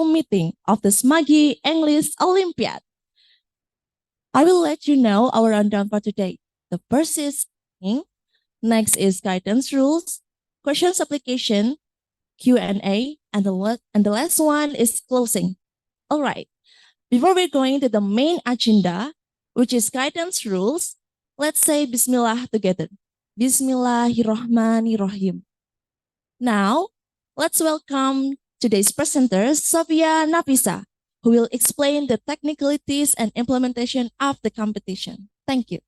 meeting of the Smagi English Olympiad. I will let you know our rundown for today. The first is next is guidance rules, questions application, Q&A, and the last one is closing. All right. Before we're going to the main agenda, which is guidance rules, let's say Bismillah together. Bismillahirrahmanirrahim. Now, let's welcome today's presenter, Sofia Nafisa, who will explain the technicalities and implementation of the competition. Thank you.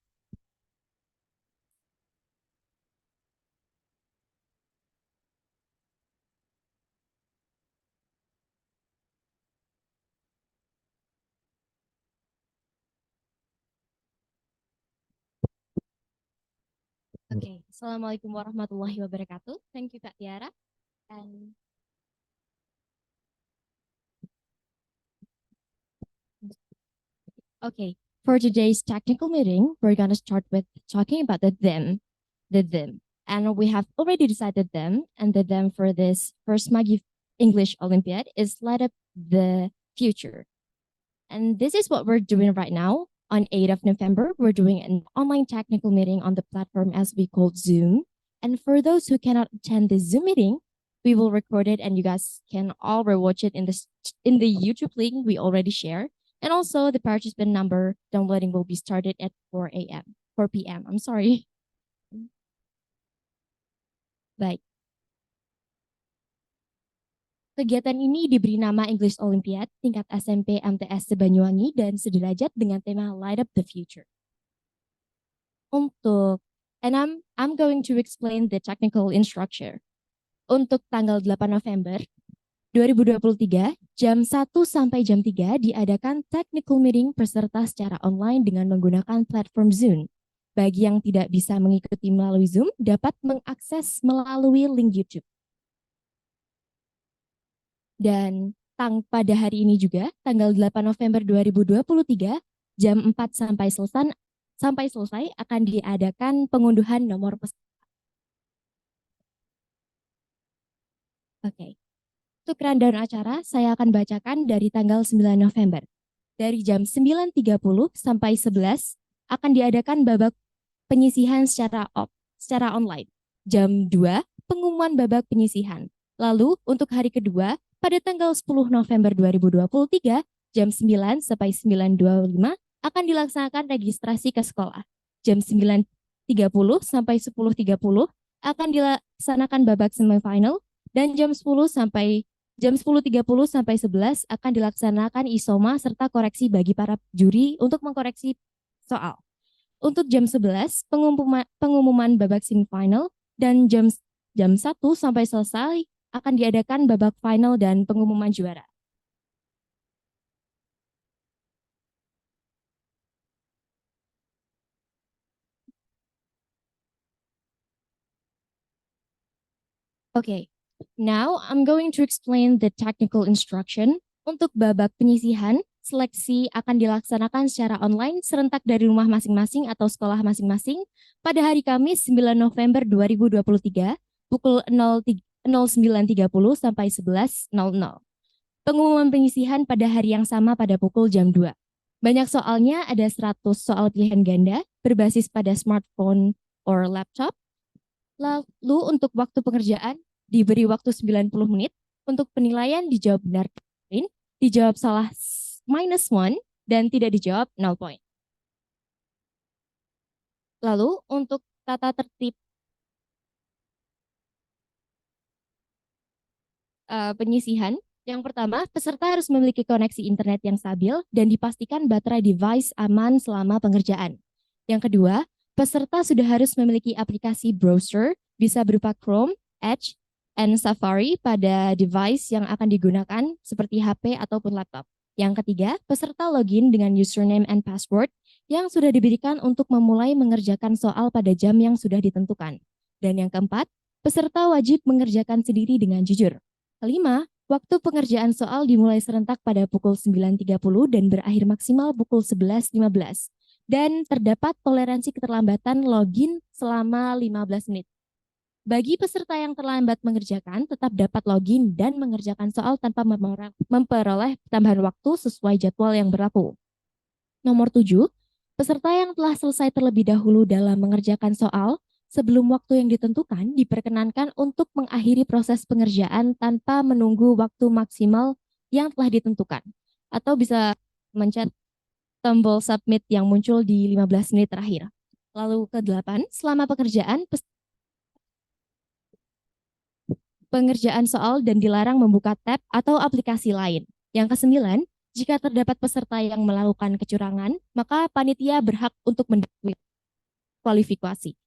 Okay, Assalamualaikum warahmatullahi wabarakatuh. Thank you, Kak Tiara. And okay, for today's technical meeting, we're gonna start with talking about the them. And we have already decided them, and the them for this first Magi English Olympiad is light up the future. And this is what we're doing right now. On 8th of November, we're doing an online technical meeting on the platform as we call Zoom. And for those who cannot attend the Zoom meeting, we will record it and you guys can all rewatch it in the YouTube link we already share. And also the participant number downloading will be started at 4 p.m. I'm sorry. Baik. Kegiatan ini diberi nama English Olympiad tingkat SMP MTS Banyuwangi dan sederajat dengan tema Light Up the Future. I'm going to explain the technical instruction. Untuk tanggal 8 November 2023, jam 1 sampai jam 3 diadakan technical meeting peserta secara online dengan menggunakan platform Zoom. Bagi yang tidak bisa mengikuti melalui Zoom, dapat mengakses melalui link YouTube. Dan pada hari ini juga, tanggal 8 November 2023, jam 4 sampai selesai akan diadakan pengunduhan nomor peserta. Oke. Untuk rundown acara, saya akan bacakan dari tanggal 9 November. Dari jam 9.30 sampai 11 akan diadakan babak penyisihan secara online. Jam 2, pengumuman babak penyisihan. Lalu, untuk hari kedua, pada tanggal 10 November 2023, jam 9 sampai 9.25 akan dilaksanakan registrasi ke sekolah. Jam 9.30 sampai 10.30 akan dilaksanakan babak semifinal dan jam 10.30 sampai 11 akan dilaksanakan isoma serta koreksi bagi para juri untuk mengkoreksi soal. Untuk jam 11 pengumuman babak semifinal dan jam 1 sampai selesai akan diadakan babak final dan pengumuman juara. Okay, now I'm going to explain the technical instruction. Untuk babak penyisihan, seleksi akan dilaksanakan secara online serentak dari rumah masing-masing atau sekolah masing-masing pada hari Kamis 9 November 2023 pukul 09.30 sampai 11.00. Pengumuman penyisihan pada hari yang sama pada pukul jam 2. Banyak soalnya, ada 100 soal pilihan ganda berbasis pada smartphone or laptop. Lalu untuk waktu pengerjaan diberi waktu 90 menit. Untuk penilaian dijawab benar, dijawab salah -1 dan tidak dijawab 0 poin. Lalu untuk tata tertib penyisihan, yang pertama, peserta harus memiliki koneksi internet yang stabil dan dipastikan baterai device aman selama pengerjaan. Yang kedua, peserta sudah harus memiliki aplikasi browser, bisa berupa Chrome, Edge, and Safari pada device yang akan digunakan seperti HP ataupun laptop. Yang ketiga, peserta login dengan username and password yang sudah diberikan untuk memulai mengerjakan soal pada jam yang sudah ditentukan. Dan yang keempat, peserta wajib mengerjakan sendiri dengan jujur. Kelima, waktu pengerjaan soal dimulai serentak pada pukul 9.30 dan berakhir maksimal pukul 11.15. Dan terdapat toleransi keterlambatan login selama 15 menit. Bagi peserta yang terlambat mengerjakan, tetap dapat login dan mengerjakan soal tanpa memperoleh tambahan waktu sesuai jadwal yang berlaku. Nomor 7, peserta yang telah selesai terlebih dahulu dalam mengerjakan soal sebelum waktu yang ditentukan diperkenankan untuk mengakhiri proses pengerjaan tanpa menunggu waktu maksimal yang telah ditentukan. Atau bisa mencet tombol submit yang muncul di 15 menit terakhir. Lalu ke-8, selama pengerjaan soal dan dilarang membuka tab atau aplikasi lain. Yang ke-9, jika terdapat peserta yang melakukan kecurangan, maka panitia berhak untuk mendiskualifikasi.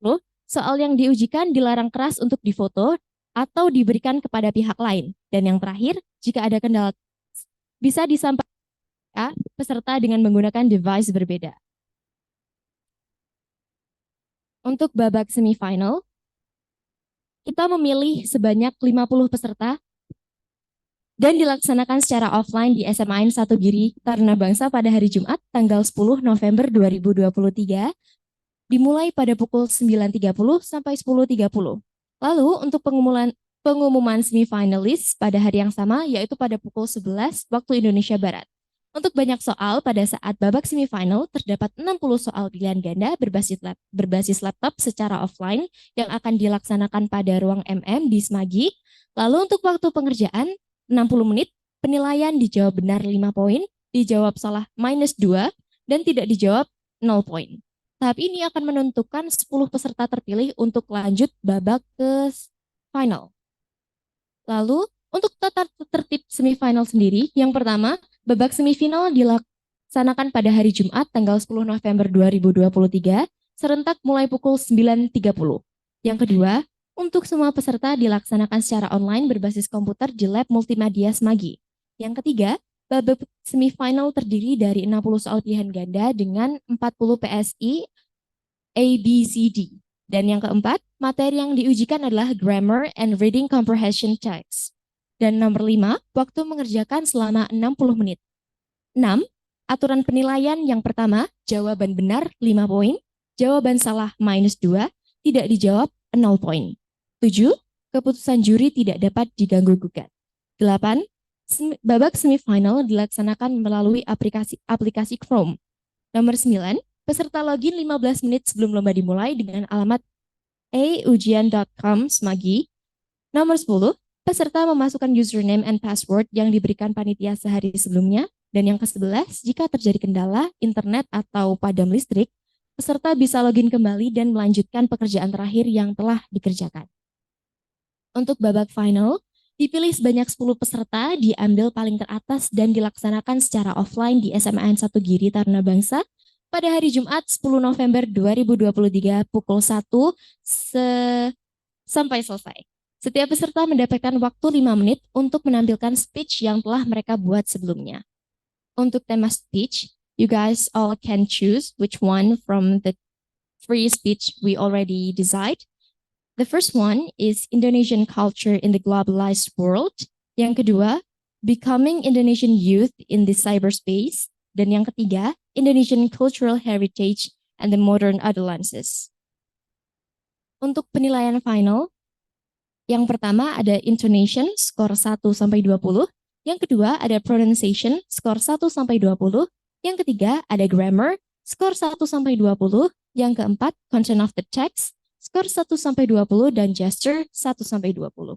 Loh, soal yang diujikan dilarang keras untuk difoto atau diberikan kepada pihak lain. Dan yang terakhir, jika ada kendala bisa disampaikan peserta dengan menggunakan device berbeda. Untuk babak semifinal, kita memilih sebanyak 50 peserta dan dilaksanakan secara offline di SMA 1 Giri Taruna Bangsa pada hari Jumat tanggal 10 November 2023 dimulai pada pukul 9.30 sampai 10.30. Lalu untuk pengumuman semifinalis pada hari yang sama yaitu pada pukul 11 waktu Indonesia Barat. Untuk banyak soal pada saat babak semifinal terdapat 60 soal pilihan ganda berbasis laptop secara offline yang akan dilaksanakan pada ruang MM di Semagi. Lalu untuk waktu pengerjaan 60 menit, penilaian dijawab benar 5 poin, dijawab salah -2, dan tidak dijawab 0 poin. Tahap ini akan menentukan 10 peserta terpilih untuk lanjut babak ke final. Lalu untuk tata tertib semifinal sendiri, yang pertama, babak semifinal dilaksanakan pada hari Jumat tanggal 10 November 2023, serentak mulai pukul 9.30. Yang kedua, untuk semua peserta dilaksanakan secara online berbasis komputer di Lab Multimedia Semagi. Yang ketiga, babak semifinal terdiri dari 60 soal pilihan ganda dengan 40 PSI A, B, C, D. Dan yang keempat, materi yang diujikan adalah Grammar and Reading Comprehension Text. Dan nomor 5, waktu mengerjakan selama 60 menit. 6, aturan penilaian yang pertama, jawaban benar 5 poin, jawaban salah -2, tidak dijawab 0 poin. 7, keputusan juri tidak dapat diganggu gugat. 8, babak semifinal dilaksanakan melalui aplikasi Chrome. Nomor 9, peserta login 15 menit sebelum lomba dimulai dengan alamat aujian.com Semagi. Nomor 10, peserta memasukkan username and password yang diberikan panitia sehari sebelumnya. Dan yang ke-11, jika terjadi kendala, internet atau padam listrik, peserta bisa login kembali dan melanjutkan pekerjaan terakhir yang telah dikerjakan. Untuk babak final, dipilih sebanyak 10 peserta, diambil paling teratas dan dilaksanakan secara offline di SMA 1 Giri Taruna Bangsa pada hari Jumat 10 November 2023 pukul 1 sampai selesai. Setiap peserta mendapatkan waktu 5 menit untuk menampilkan speech yang telah mereka buat sebelumnya. Untuk tema speech, you guys all can choose which one from the 3 speech we already decided. The first one is Indonesian culture in the globalized world. Yang kedua, becoming Indonesian youth in the cyberspace. Dan yang ketiga, Indonesian cultural heritage and the modern adolescence. Untuk penilaian final, yang pertama ada intonation, skor 1 sampai 20. Yang kedua ada pronunciation, skor 1 sampai 20. Yang ketiga ada grammar, skor 1 sampai 20. Yang keempat, content of the text, skor 1 sampai 20 dan gesture 1 sampai 20.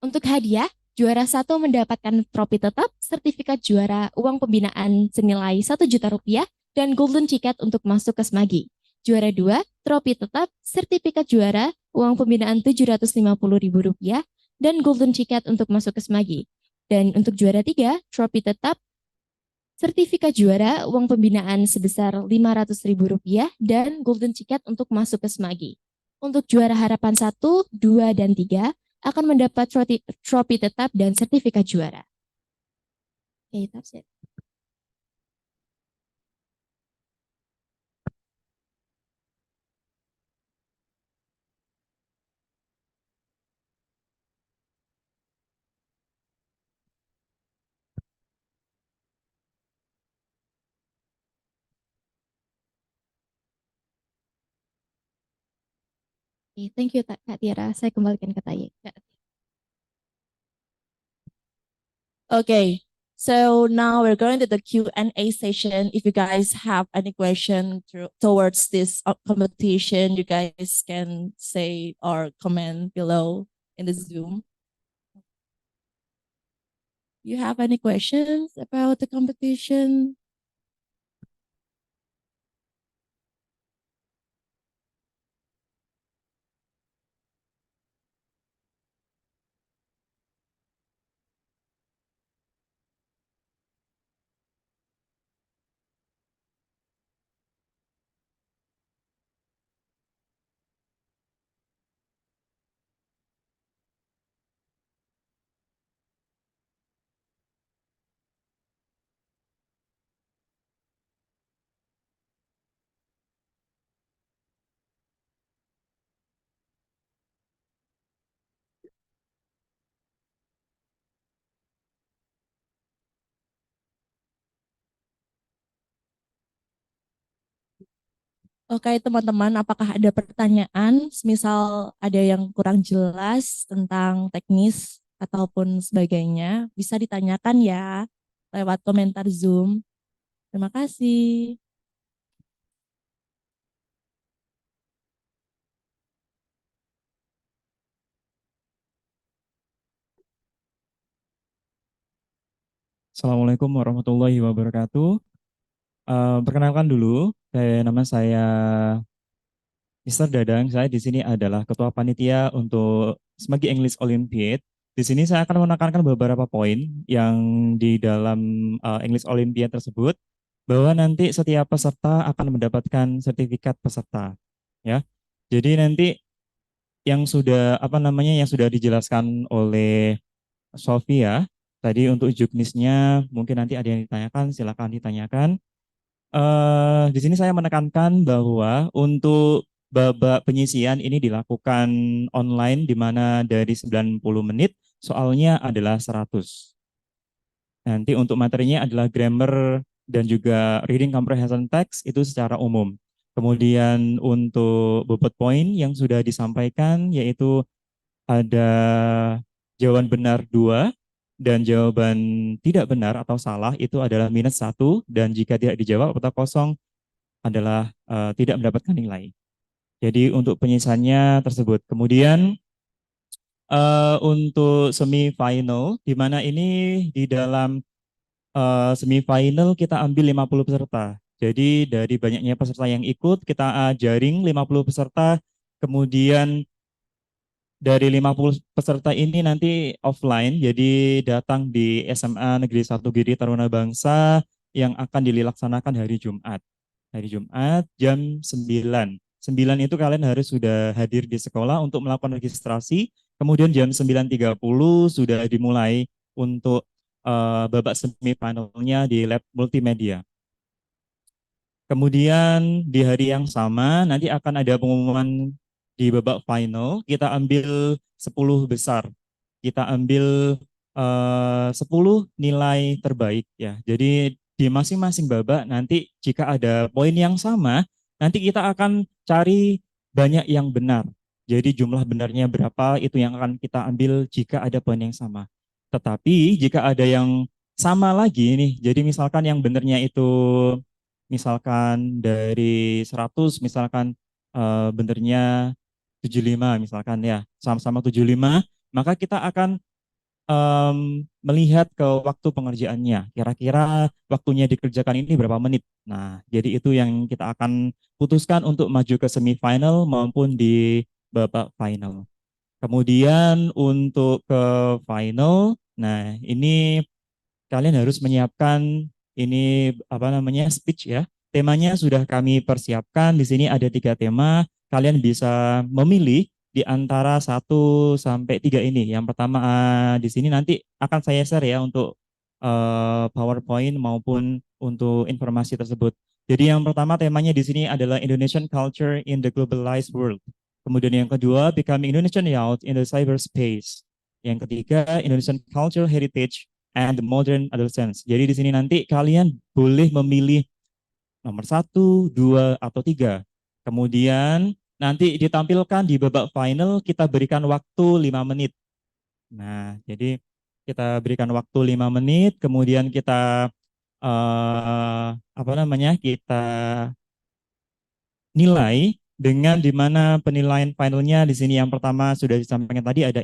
Untuk hadiah, juara 1 mendapatkan trofi tetap, sertifikat juara, uang pembinaan senilai 1 juta rupiah, dan golden ticket untuk masuk ke Semagi. Juara 2, trofi tetap, sertifikat juara, uang pembinaan 750 ribu rupiah, dan golden ticket untuk masuk ke Semagi. Dan untuk juara 3, trofi tetap, sertifikat juara, uang pembinaan sebesar 500 ribu rupiah, dan golden ticket untuk masuk ke Semagi. Untuk juara harapan 1, 2, dan 3, akan mendapat trofi tetap dan sertifikat juara. Okay, that's it. Thank you Kak Tiara. Saya kembalikan ke Taye. Okay, so now we're going to the Q&A session. If you guys have any question towards this competition, you guys can say or comment below in the Zoom. You have any questions about the competition? Oke, teman-teman, apakah ada pertanyaan? Misal ada yang kurang jelas tentang teknis ataupun sebagainya, bisa ditanyakan ya lewat komentar Zoom. Terima kasih. Assalamualaikum warahmatullahi wabarakatuh. Perkenalkan dulu, nama saya Mr. Dadang. Saya di sini adalah Ketua Panitia untuk Smagi English Olympiad. Di sini saya akan menekankan beberapa poin yang di dalam English Olympiad tersebut, bahwa nanti setiap peserta akan mendapatkan sertifikat peserta. Ya, jadi nanti yang sudah yang sudah dijelaskan oleh Sofia tadi untuk juknisnya, mungkin nanti ada yang ditanyakan, silakan ditanyakan. Di sini saya menekankan bahwa untuk babak penyisian ini dilakukan online, di mana dari 90 menit soalnya adalah 100. Nanti untuk materinya adalah grammar dan juga reading comprehension text itu secara umum. Kemudian untuk bobot poin yang sudah disampaikan yaitu ada jawaban benar 2 dan jawaban tidak benar atau salah itu adalah -1, dan jika tidak dijawab atau kosong adalah tidak mendapatkan nilai. Jadi untuk penyisaannya tersebut. Kemudian untuk semifinal, di mana ini di dalam semifinal kita ambil 50 peserta. Jadi dari banyaknya peserta yang ikut, kita jaring 50 peserta, kemudian dari 50 peserta ini nanti offline, jadi datang di SMA Negeri 1 Giri Taruna Bangsa yang akan dilaksanakan hari Jumat. Hari Jumat jam 9. 9 itu kalian harus sudah hadir di sekolah untuk melakukan registrasi, kemudian jam 9.30 sudah dimulai untuk babak semifinalnya di lab multimedia. Kemudian di hari yang sama nanti akan ada pengumuman di babak final. Kita ambil 10 besar. Kita ambil 10 nilai terbaik ya. Jadi di masing-masing babak nanti jika ada poin yang sama, nanti kita akan cari banyak yang benar. Jadi jumlah benarnya berapa itu yang akan kita ambil jika ada poin yang sama. Tetapi jika ada yang sama lagi nih, jadi misalkan yang benarnya itu misalkan dari 100, misalkan benernya 75 misalkan ya, sama-sama 75, maka kita akan melihat ke waktu pengerjaannya. Kira-kira waktunya dikerjakan ini berapa menit. Nah, jadi itu yang kita akan putuskan untuk maju ke semifinal maupun di babak final. Kemudian untuk ke final, nah ini kalian harus menyiapkan ini speech ya. Temanya sudah kami persiapkan. Di sini ada 3 tema. Kalian bisa memilih di antara 1 sampai 3 ini. Yang pertama di sini nanti akan saya share ya untuk PowerPoint maupun untuk informasi tersebut. Jadi yang pertama temanya di sini adalah Indonesian Culture in the Globalized World. Kemudian yang kedua, Becoming Indonesian Youth in the Cyberspace. Yang ketiga, Indonesian Cultural Heritage and the Modern Adolescence. Jadi di sini nanti kalian boleh memilih nomor 1, 2, atau 3. Kemudian nanti ditampilkan di babak final, kita berikan waktu 5 menit. Nah, jadi kita berikan waktu 5 menit, kemudian kita kita nilai dengan di mana penilaian finalnya di sini yang pertama sudah disampaikan tadi ada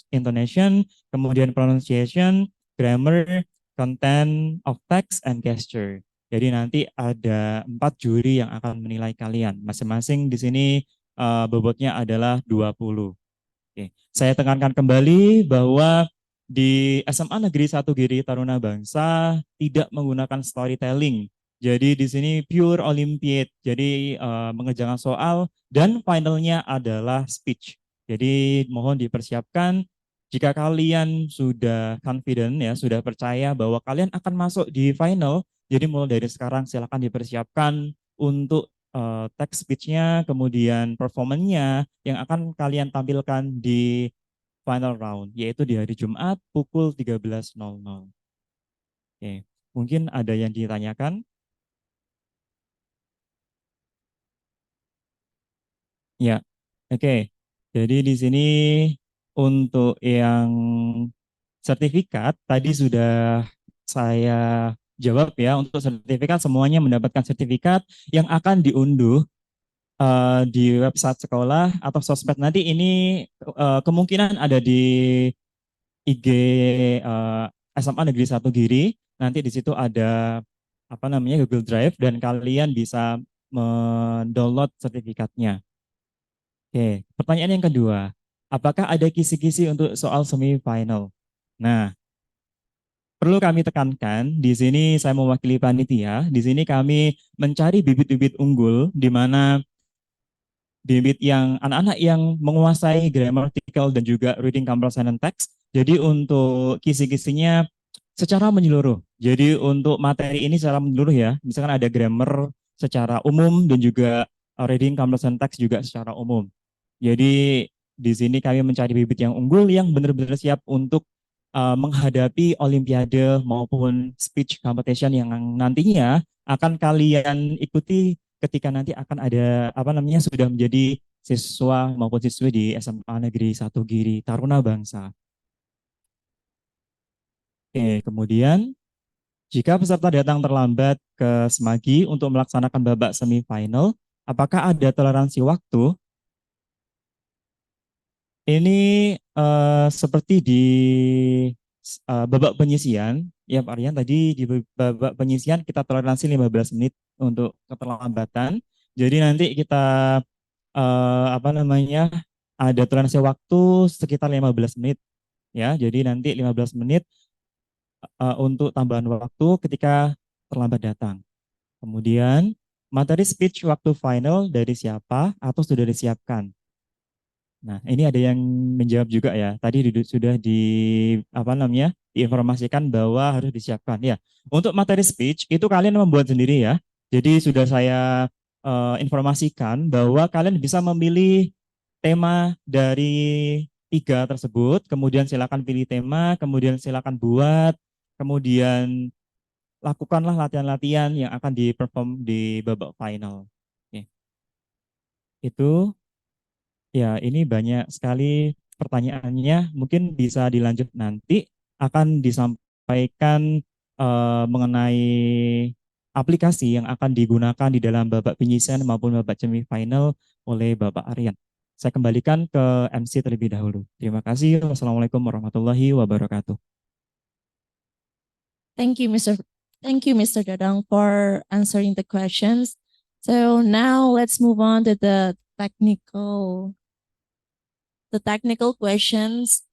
intonation, kemudian pronunciation, grammar, content of text, and gesture. Jadi nanti ada 4 juri yang akan menilai kalian. Masing-masing di sini bobotnya adalah 20. Oke. Saya tekankan kembali bahwa di SMA Negeri 1 Giri Taruna Bangsa tidak menggunakan storytelling. Jadi di sini pure Olympiad. Jadi mengerjakan soal dan finalnya adalah speech. Jadi mohon dipersiapkan jika kalian sudah confident ya, sudah percaya bahwa kalian akan masuk di final. Jadi mulai dari sekarang silakan dipersiapkan untuk text speech-nya, kemudian performance-nya yang akan kalian tampilkan di final round, yaitu di hari Jumat pukul 13.00. Oke, mungkin ada yang ditanyakan? Ya, oke. Jadi di sini untuk yang sertifikat tadi sudah saya jawab ya. Untuk sertifikat semuanya mendapatkan sertifikat yang akan diunduh di website sekolah atau sosmed nanti ini kemungkinan ada di IG SMA Negeri 1 Giri. Nanti di situ ada Google Drive dan kalian bisa mendownload sertifikatnya. Oke, pertanyaan yang kedua, apakah ada kisi-kisi untuk soal semifinal? Nah, perlu kami tekankan, di sini saya mewakili panitia, di sini kami mencari bibit-bibit unggul di mana bibit yang anak-anak yang menguasai grammatical dan juga reading comprehension and text. Jadi untuk kisi-kisinya secara menyeluruh. Jadi untuk materi ini secara menyeluruh ya, misalkan ada grammar secara umum dan juga reading comprehension text juga secara umum. Jadi di sini kami mencari bibit yang unggul yang benar-benar siap untuk menghadapi olimpiade maupun speech competition yang nantinya akan kalian ikuti ketika nanti akan ada sudah menjadi siswa maupun siswi di SMA Negeri 1 Giri Taruna Bangsa. Oke, kemudian jika peserta datang terlambat ke Semagi untuk melaksanakan babak semifinal, apakah ada toleransi waktu? Ini seperti di babak penyisian, ya Pak Aryan, tadi di babak penyisian kita toleransi 15 menit untuk keterlambatan. Jadi nanti kita eh, apa namanya ada toleransi waktu sekitar 15 menit ya. Jadi nanti 15 menit untuk tambahan waktu ketika terlambat datang. Kemudian materi speech waktu final dari siapa atau sudah disiapkan? Nah, ini ada yang menjawab juga ya. Tadi sudah diinformasikan bahwa harus disiapkan ya. Untuk materi speech itu kalian membuat sendiri ya. Jadi sudah saya informasikan bahwa kalian bisa memilih tema dari 3 tersebut, kemudian silakan pilih tema, kemudian silakan buat, kemudian lakukanlah latihan-latihan yang akan di-perform di babak final. Oke. Itu ya, ini banyak sekali pertanyaannya. Mungkin bisa dilanjut nanti. Akan disampaikan mengenai aplikasi yang akan digunakan di dalam babak penyisian maupun babak semifinal oleh Bapak Aryan. Saya kembalikan ke MC terlebih dahulu. Terima kasih. Wassalamualaikum warahmatullahi wabarakatuh. Thank you, Mr. Dadang, for answering the questions. So now let's move on to the technical questions.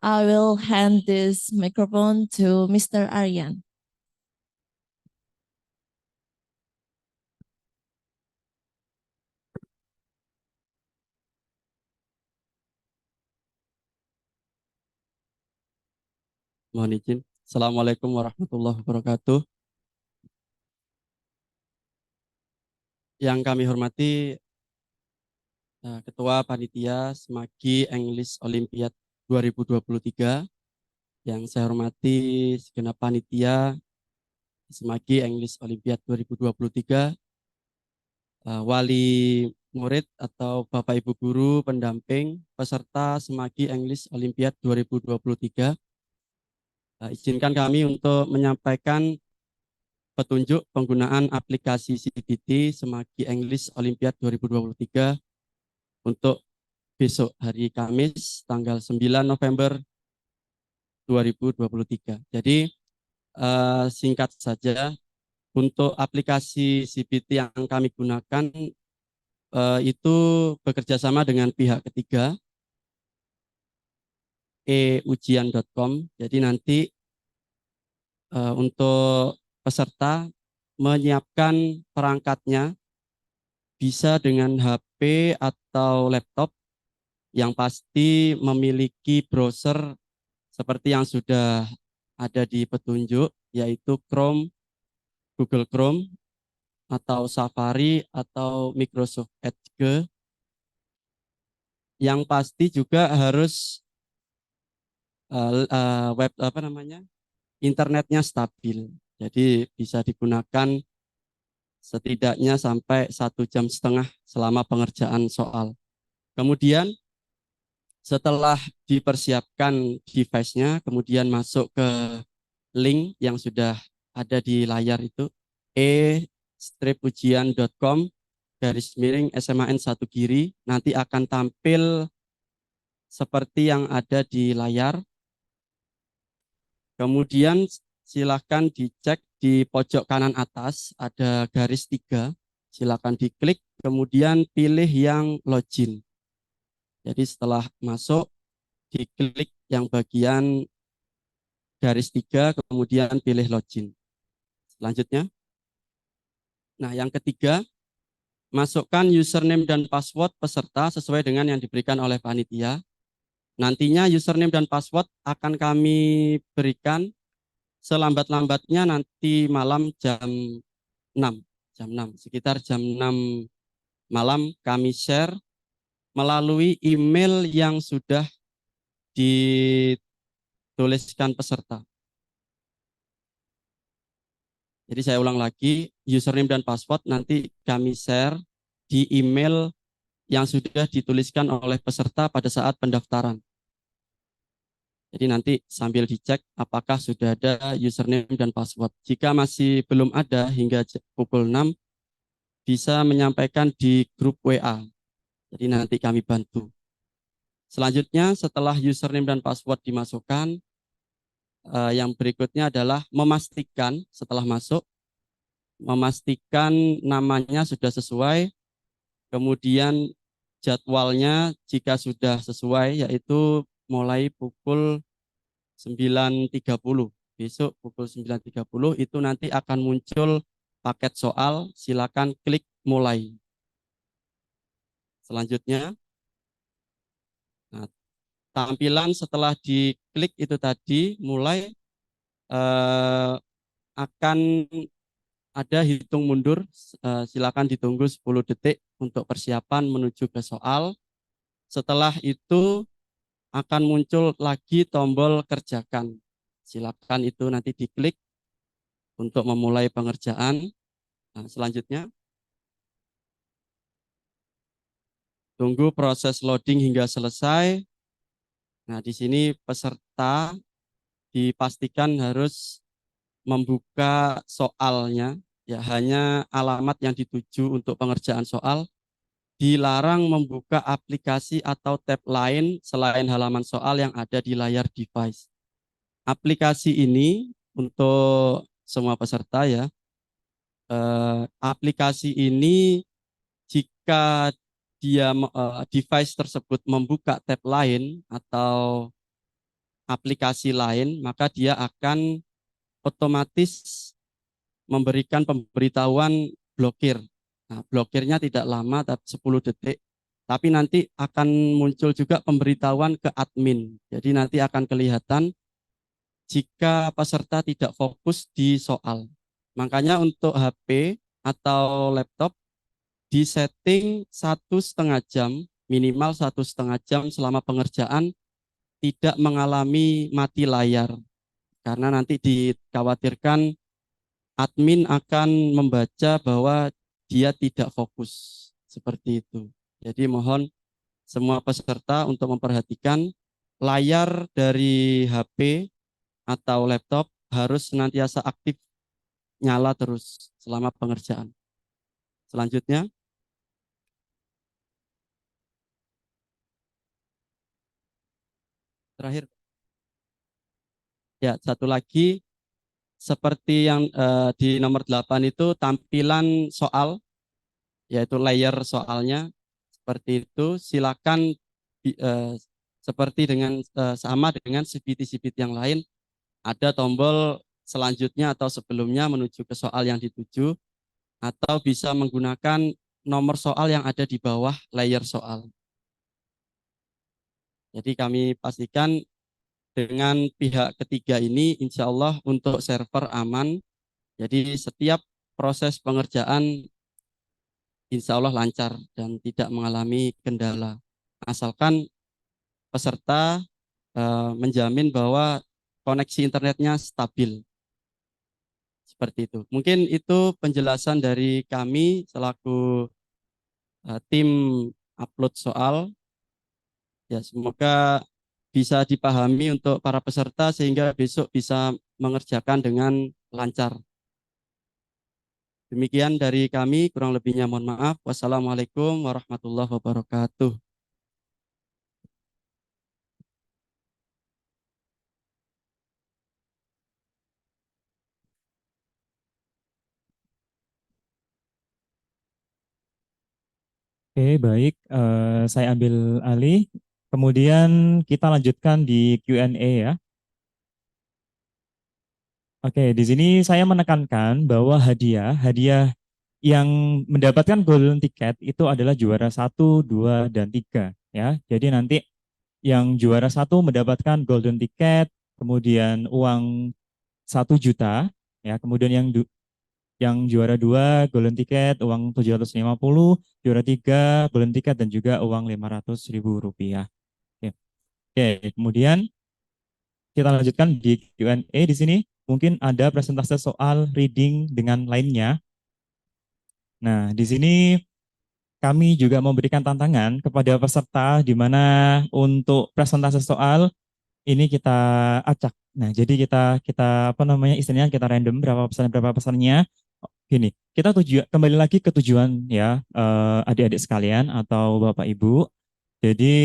I will hand this microphone to Mr. Aryan. Mohon izin. Assalamualaikum warahmatullahi wabarakatuh. Yang kami hormati Ketua Panitia Semagi English Olympiad 2023. Yang saya hormati segenap panitia Semagi English Olympiad 2023, wali murid atau Bapak Ibu guru, pendamping, peserta Semagi English Olympiad 2023. Izinkan kami untuk menyampaikan petunjuk penggunaan aplikasi CBT Semagi English Olympiad 2023 untuk besok hari Kamis tanggal 9 November 2023. Jadi singkat saja, untuk aplikasi CBT yang kami gunakan itu bekerja sama dengan pihak ketiga, eujian.com. Jadi nanti untuk peserta menyiapkan perangkatnya bisa dengan HP atau laptop, yang pasti memiliki browser seperti yang sudah ada di petunjuk, yaitu Chrome, Google Chrome, atau Safari, atau Microsoft Edge. Yang pasti juga harus internetnya stabil. Jadi bisa digunakan setidaknya sampai 1,5 jam selama pengerjaan soal. Kemudian setelah dipersiapkan device-nya, kemudian masuk ke link yang sudah ada di layar itu, e-ujian.com/SMAN 1 Giri, nanti akan tampil seperti yang ada di layar. Kemudian silakan dicek di pojok kanan atas ada garis 3, silakan diklik, kemudian pilih yang login. Jadi setelah masuk, diklik yang bagian garis 3, kemudian pilih login. Selanjutnya, nah yang ketiga, masukkan username dan password peserta sesuai dengan yang diberikan oleh panitia. Nantinya username dan password akan kami berikan selambat-lambatnya nanti malam jam 6. Sekitar jam 6 malam kami share melalui email yang sudah dituliskan peserta. Jadi saya ulang lagi, username dan password nanti kami share di email yang sudah dituliskan oleh peserta pada saat pendaftaran. Jadi nanti sambil dicek apakah sudah ada username dan password. Jika masih belum ada hingga pukul 6, bisa menyampaikan di grup WA. Jadi nanti kami bantu. Selanjutnya setelah username dan password dimasukkan, yang berikutnya adalah memastikan setelah masuk, memastikan namanya sudah sesuai, kemudian jadwalnya jika sudah sesuai, yaitu mulai pukul 9.30. Besok pukul 9.30 itu nanti akan muncul paket soal, silakan klik mulai. Selanjutnya, nah, tampilan setelah diklik itu tadi mulai akan ada hitung mundur, silakan ditunggu 10 detik untuk persiapan menuju ke soal. Setelah itu akan muncul lagi tombol kerjakan. Silakan itu nanti diklik untuk memulai pengerjaan. Nah, selanjutnya tunggu proses loading hingga selesai. Nah, di sini peserta dipastikan harus membuka soalnya, ya hanya alamat yang dituju untuk pengerjaan soal. Dilarang membuka aplikasi atau tab lain selain halaman soal yang ada di layar device. Aplikasi ini untuk semua peserta ya. Aplikasi ini jika device tersebut membuka tab lain atau aplikasi lain, maka dia akan otomatis memberikan pemberitahuan blokir. Nah, blokirnya tidak lama, 10 detik. Tapi nanti akan muncul juga pemberitahuan ke admin. Jadi nanti akan kelihatan jika peserta tidak fokus di soal. Makanya untuk HP atau laptop disetting 1,5 jam, minimal 1,5 jam selama pengerjaan tidak mengalami mati layar. Karena nanti dikhawatirkan admin akan membaca bahwa dia tidak fokus. seperti itu. Jadi mohon semua peserta untuk memperhatikan layar dari HP atau laptop harus senantiasa aktif nyala terus selama pengerjaan. Selanjutnya, terakhir, ya satu lagi seperti yang di nomor 8 itu tampilan soal, yaitu layer soalnya seperti itu. Silakan seperti dengan sama dengan CPT-CPT yang lain, ada tombol selanjutnya atau sebelumnya menuju ke soal yang dituju, atau bisa menggunakan nomor soal yang ada di bawah layer soal. Jadi kami pastikan dengan pihak ketiga ini insya Allah untuk server aman. Jadi setiap proses pengerjaan insya Allah lancar dan tidak mengalami kendala. Asalkan peserta menjamin bahwa koneksi internetnya stabil. Seperti itu. Mungkin itu penjelasan dari kami selaku tim upload soal. Ya, semoga bisa dipahami untuk para peserta sehingga besok bisa mengerjakan dengan lancar. Demikian dari kami, kurang lebihnya mohon maaf. Wassalamualaikum warahmatullahi wabarakatuh. Oke, baik. Saya ambil alih. Kemudian kita lanjutkan di Q&A ya. Oke, di sini saya menekankan bahwa hadiah yang mendapatkan golden ticket itu adalah juara 1, 2, dan 3 ya. Jadi nanti yang juara 1 mendapatkan golden ticket, kemudian uang 1 juta ya, kemudian yang juara 2 golden ticket uang 750, juara 3 golden ticket dan juga uang 500.000 rupiah. Oke. Oke, kemudian kita lanjutkan di Q&A di sini. Mungkin ada presentase soal reading dengan lainnya. Nah, di sini kami juga memberikan tantangan kepada peserta di mana untuk presentase soal ini kita acak. Nah, jadi kita apa namanya istilahnya kita random berapa pesannya. Gini, kita kembali lagi ke tujuan ya adik-adik sekalian atau Bapak Ibu. Jadi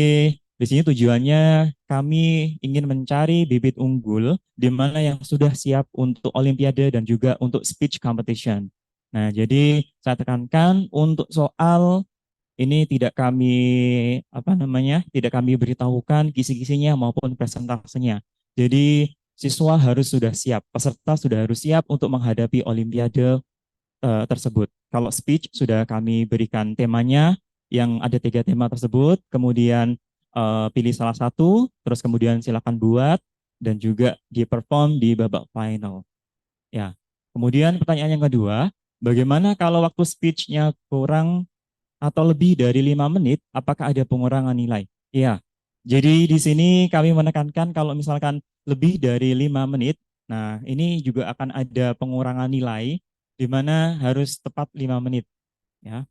di sini tujuannya kami ingin mencari bibit unggul di mana yang sudah siap untuk Olimpiade dan juga untuk speech competition. Nah, jadi saya tekankan untuk soal ini tidak kami tidak kami beritahukan kisi-kisinya maupun presentasenya. Jadi siswa harus sudah siap, peserta sudah harus siap untuk menghadapi Olimpiade tersebut. Kalau speech sudah kami berikan temanya yang ada 3 tema tersebut, kemudian pilih salah satu, terus kemudian silakan buat dan juga di-perform di babak final. Ya. Kemudian pertanyaan yang kedua, bagaimana kalau waktu speech-nya kurang atau lebih dari 5 menit, apakah ada pengurangan nilai? Iya. Jadi di sini kami menekankan kalau misalkan lebih dari 5 menit, nah ini juga akan ada pengurangan nilai di mana harus tepat 5 menit. Ya.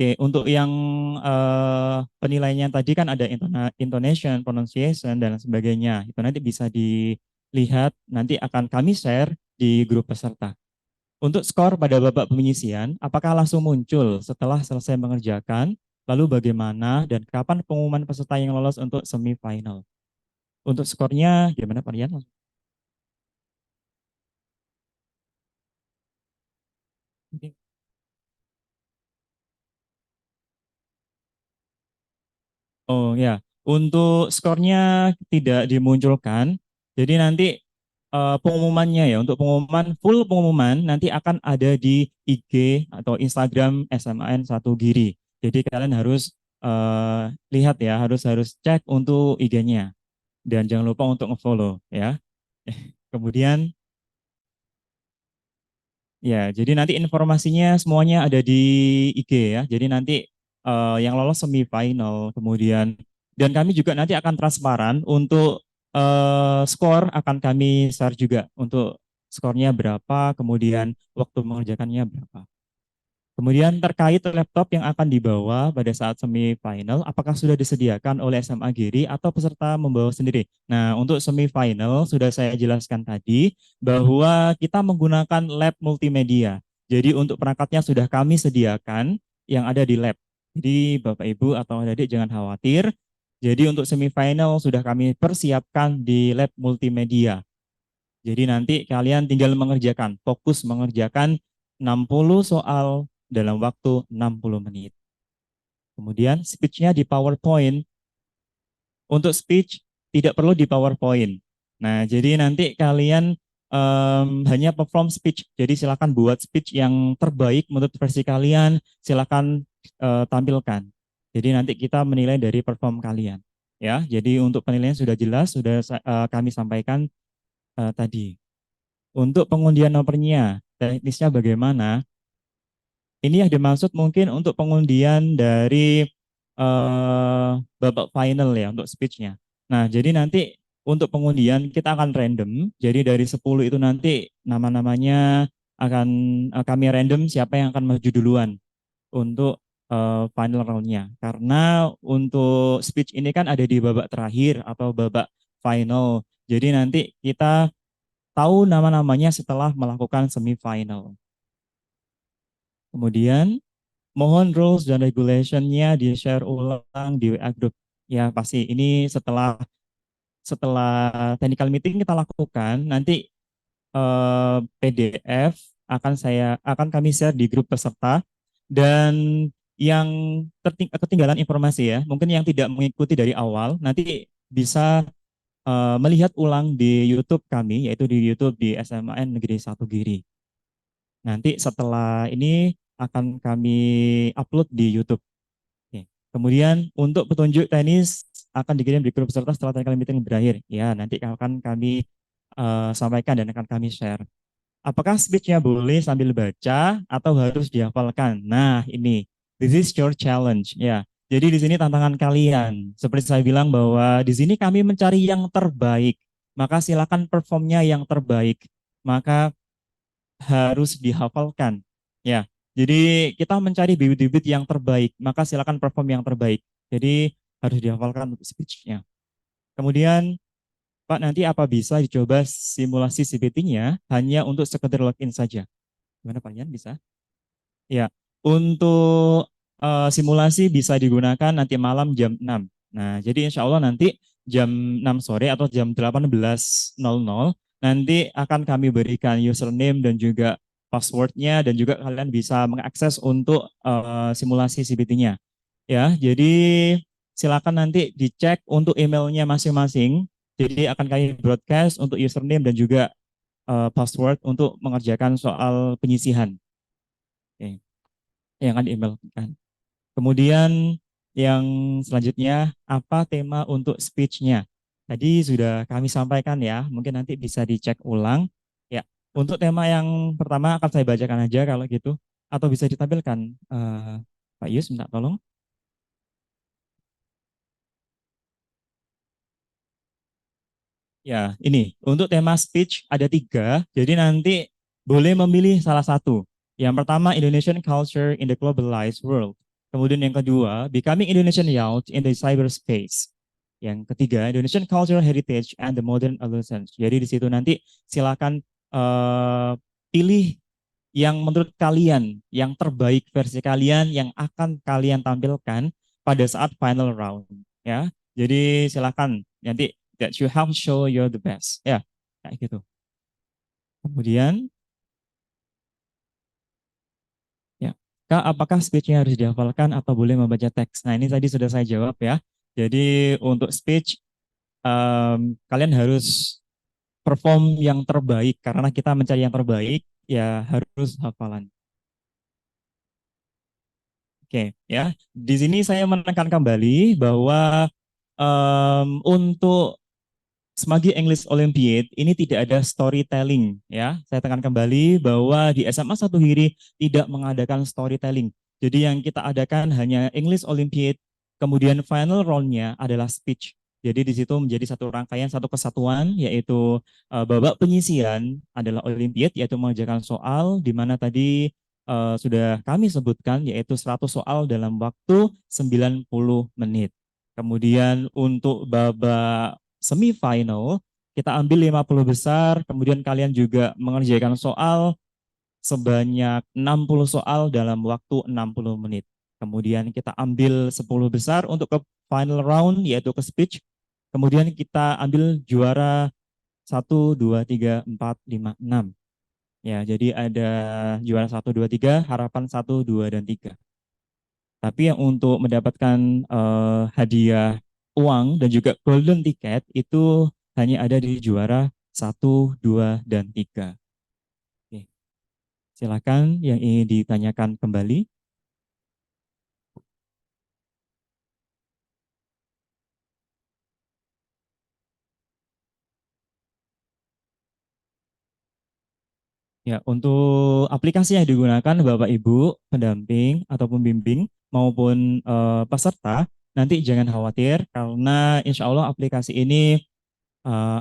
Oke, untuk yang penilaiannya tadi kan ada intonation, pronunciation, dan sebagainya. Itu nanti bisa dilihat, nanti akan kami share di grup peserta. Untuk skor pada babak penyisian, apakah langsung muncul setelah selesai mengerjakan? Lalu bagaimana dan kapan pengumuman peserta yang lolos untuk semifinal? Untuk skornya gimana Pak Rian? Oh ya, untuk skornya tidak dimunculkan. Jadi nanti pengumumannya ya, untuk pengumuman full pengumuman nanti akan ada di IG atau Instagram SMAN 1 Giri. Jadi kalian harus lihat ya, harus harus cek untuk IG-nya dan jangan lupa untuk nge-follow ya. Kemudian ya, jadi nanti informasinya semuanya ada di IG ya. Jadi nanti yang lolos semifinal, kemudian dan kami juga nanti akan transparan untuk skor akan kami share juga untuk skornya berapa, kemudian waktu mengerjakannya berapa. Kemudian terkait laptop yang akan dibawa pada saat semifinal, apakah sudah disediakan oleh SMA Giri atau peserta membawa sendiri? Nah, untuk semifinal sudah saya jelaskan tadi bahwa kita menggunakan lab multimedia. Jadi untuk perangkatnya sudah kami sediakan yang ada di lab. Jadi Bapak Ibu atau adik-adik jangan khawatir. Jadi untuk semifinal sudah kami persiapkan di lab multimedia. Jadi nanti kalian tinggal mengerjakan, fokus mengerjakan 60 soal dalam waktu 60 menit. Kemudian speech-nya di PowerPoint. Untuk speech tidak perlu di PowerPoint. Nah, jadi nanti kalian hanya perform speech. Jadi silakan buat speech yang terbaik menurut versi kalian, silakan tampilkan. Jadi nanti kita menilai dari perform kalian. Ya, jadi untuk penilaian sudah jelas, sudah kami sampaikan tadi. Untuk pengundian nomornya, teknisnya bagaimana? Ini yang dimaksud mungkin untuk pengundian dari babak final ya untuk speech-nya. Nah, jadi nanti untuk pengundian kita akan random. Jadi dari 10 itu nanti nama-namanya akan kami random siapa yang akan maju duluan untuk final round-nya. Karena untuk speech ini kan ada di babak terakhir atau babak final. Jadi nanti kita tahu nama-namanya setelah melakukan semifinal. Kemudian mohon rules dan regulation-nya di-share ulang di WA group. Ya pasti ini setelah technical meeting kita lakukan, nanti PDF akan kami share di grup peserta, dan yang ketinggalan informasi ya, mungkin yang tidak mengikuti dari awal nanti bisa melihat ulang di YouTube kami, yaitu di YouTube di SMAN Negeri 1 Giri. Nanti setelah ini akan kami upload di YouTube. Oke. Kemudian untuk petunjuk tenis akan dikirim di grup peserta setelah technical meeting berakhir. Ya, nanti akan kami sampaikan dan akan kami share. Apakah speech-nya boleh sambil baca atau harus dihafalkan? Nah, ini this is your challenge. Ya, jadi di sini tantangan kalian. Seperti saya bilang bahwa di sini kami mencari yang terbaik. Maka silakan performnya yang terbaik. Maka harus dihafalkan. Ya, jadi kita mencari bibit-bibit yang terbaik, maka silakan perform yang terbaik. Jadi harus dihafalkan untuk speech-nya. Kemudian, Pak, nanti apa bisa dicoba simulasi CPT-nya hanya untuk sekedar login saja? Gimana Pak Yan, bisa? Ya, untuk simulasi bisa digunakan nanti malam jam 6. Nah, jadi insya Allah nanti jam 6 sore atau jam 18.00 nanti akan kami berikan username dan juga passwordnya, dan juga kalian bisa mengakses untuk simulasi CBT-nya. Ya, jadi silakan nanti dicek untuk emailnya masing-masing. Jadi akan kami broadcast untuk username dan juga password untuk mengerjakan soal penyisihan. Oke. Yang akan diemailkan. Kemudian yang selanjutnya, apa tema untuk speech-nya? Tadi sudah kami sampaikan ya, mungkin nanti bisa dicek ulang. Ya, untuk tema yang pertama akan saya bacakan aja kalau gitu, atau bisa ditampilkan. Pak Yus, minta tolong. Ya, ini untuk tema speech ada 3, jadi nanti boleh memilih salah satu. Yang pertama, Indonesian Culture in the Globalized World. Kemudian yang kedua, Becoming Indonesian Youth in the Cyberspace. Yang ketiga, Indonesian Cultural Heritage and the Modern Adolescence. Jadi di situ nanti silakan pilih yang menurut kalian, yang terbaik versi kalian yang akan kalian tampilkan pada saat final round. Ya, jadi silakan nanti that you have show you're the best. Ya, kayak gitu. Kemudian, ya, Kak, apakah speech-nya harus dihafalkan atau boleh membaca teks? Nah, ini tadi sudah saya jawab ya. Jadi untuk speech, kalian harus perform yang terbaik, karena kita mencari yang terbaik, ya harus hafalan. Oke, ya. Di sini saya menekan kembali bahwa untuk Semagi English Olympiad ini tidak ada storytelling, ya. Saya tekan kembali bahwa di SMA 1 Giri tidak mengadakan storytelling. Jadi yang kita adakan hanya English Olympiad, kemudian final round-nya adalah speech. Jadi di situ menjadi satu rangkaian, satu kesatuan, yaitu babak penyisian adalah Olympiad, yaitu mengerjakan soal di mana tadi sudah kami sebutkan, yaitu 100 soal dalam waktu 90 menit. Kemudian untuk babak semifinal, kita ambil 50 besar, kemudian kalian juga mengerjakan soal sebanyak 60 soal dalam waktu 60 menit. Kemudian kita ambil 10 besar untuk ke final round, yaitu ke speech. Kemudian kita ambil juara 1, 2, 3, 4, 5, 6. Ya, jadi ada juara 1, 2, 3, harapan 1, 2, dan 3. Tapi yang untuk mendapatkan hadiah uang dan juga golden ticket itu hanya ada di juara 1, 2, dan 3. Oke. Silakan yang ingin ditanyakan kembali. Ya, untuk aplikasi yang digunakan Bapak Ibu, pendamping atau pembimbing maupun peserta, nanti jangan khawatir karena insya Allah aplikasi ini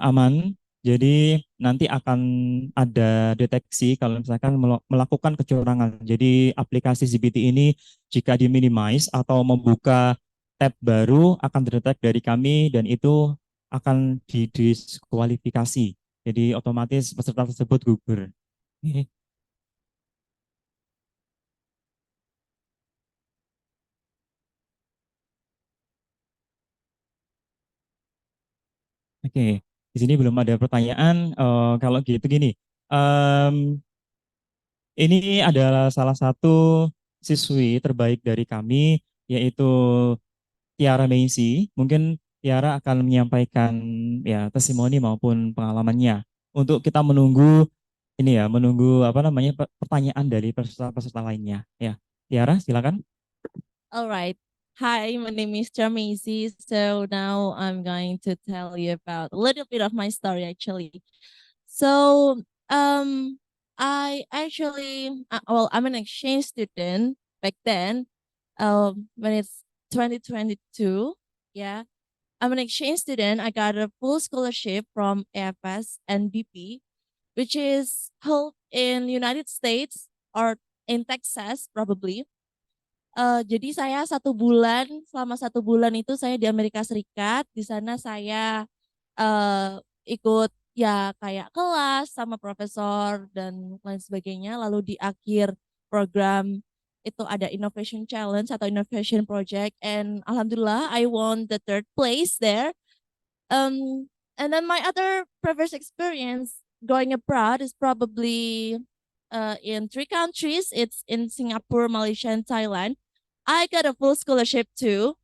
aman. Jadi nanti akan ada deteksi kalau misalkan melakukan kecurangan. Jadi aplikasi GPT ini jika diminimize atau membuka tab baru akan terdetek dari kami dan itu akan didiskualifikasi. Jadi otomatis peserta tersebut gugur. Oke, di sini belum ada pertanyaan. Kalau gitu gini, em, ini adalah salah satu siswi terbaik dari kami, yaitu Tiara Meisi. Mungkin Tiara akan menyampaikan ya testimoni maupun pengalamannya. Untuk kita menunggu ini ya, menunggu apa namanya pertanyaan dari peserta-peserta lainnya. Ya, Tiara, silakan. All right. Hi, my name is Jamisi. So now I'm going to tell you about a little bit of my story actually. So I actually well, I'm an exchange student back then. When it's 2022, yeah. I'm an exchange student. I got a full scholarship from AFS and BP, which is held in United States or in Texas probably. Jadi saya selama 1 bulan itu saya di Amerika Serikat. Di sana saya ikut ya kayak kelas sama profesor dan lain sebagainya. Lalu di akhir program itu ada Innovation Challenge atau Innovation Project, and alhamdulillah I won the 3rd place there. And then my other previous experience going abroad is probably in 3 countries. It's in Singapore, Malaysia, and Thailand. I got a full scholarship too